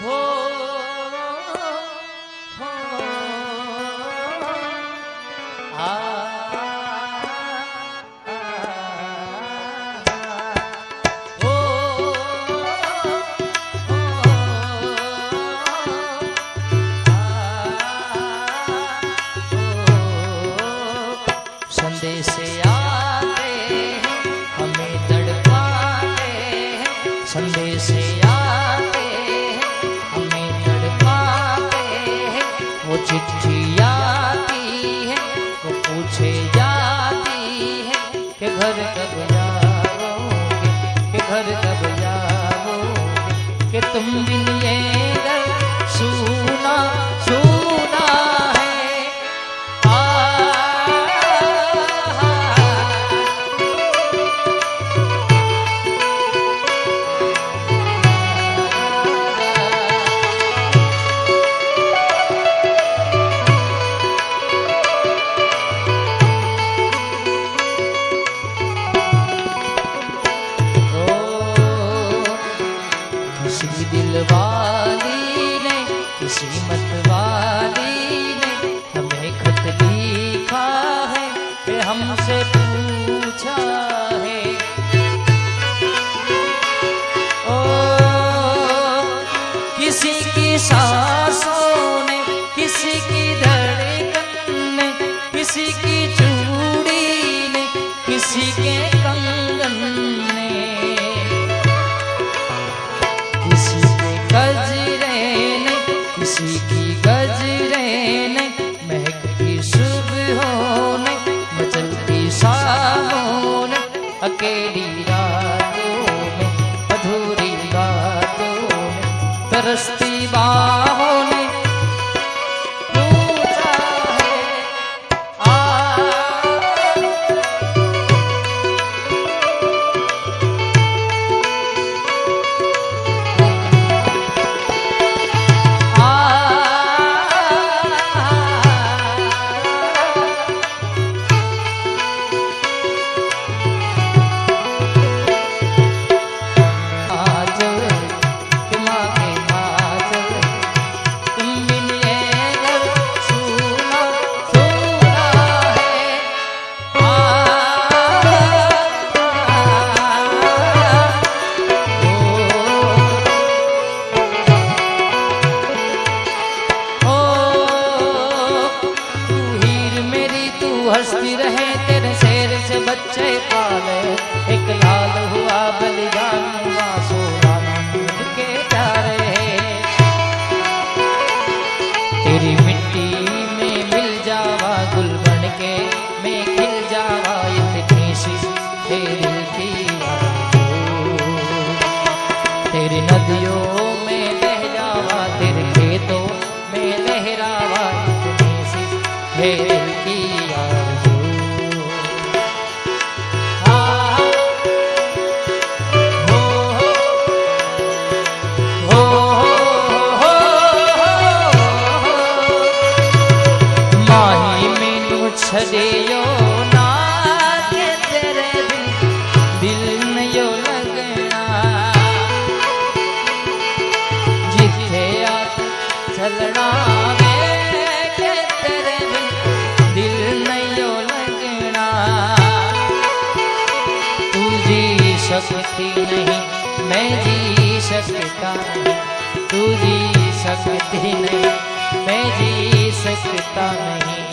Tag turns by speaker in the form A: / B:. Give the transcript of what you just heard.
A: हो हो आ संदेश आते हैं हमें तड़पाते हैं, संदेश आते हैं हमें तड़पाते हैं। वो चिट्ठी आती है वो पूछे जाती है कि घर कब जाओगे, कि घर कब जाओगे, कि तुम बिन ये घर सूना सूना है। किसी दिल वाली ने किसी मत वाली ने हमें खत लिखा है कि हमसे पूछा है। ओ किसी की सांसों ने, किसी की धड़कन ने, किसी की चूड़ी ने, किसी के कंगन ने, किसी के गजरे ने, किसी की गजरे ने, महकती सुबहों ने, मचलती शामों ने, अकेली रातों में, अधूरी बातों में, तरसती बाहों ने पूछा है। हंसती रहे तेरे शेर से बच्चे पाले, एक लाल हुआ बलिदान हुआ सोना के जा रहे। तेरी मिट्टी में मिल जावा गुल बन के, मैं खिल जावा इतनी सी तेरे दिल की आरज़ू। तेरी नदियों में बह जावा, तेरे खेतों में लहरावा इतनी सी तेरे दिल की आरज़ू। छड़ियो ना के तेरे दिल नयो लगना, जिथे आप चलना वे के तेरे दिल नयो लगना। तू जी सकती नहीं मैं जी सकता नहीं, तू जी सकती नहीं मैं जी सकता नहीं।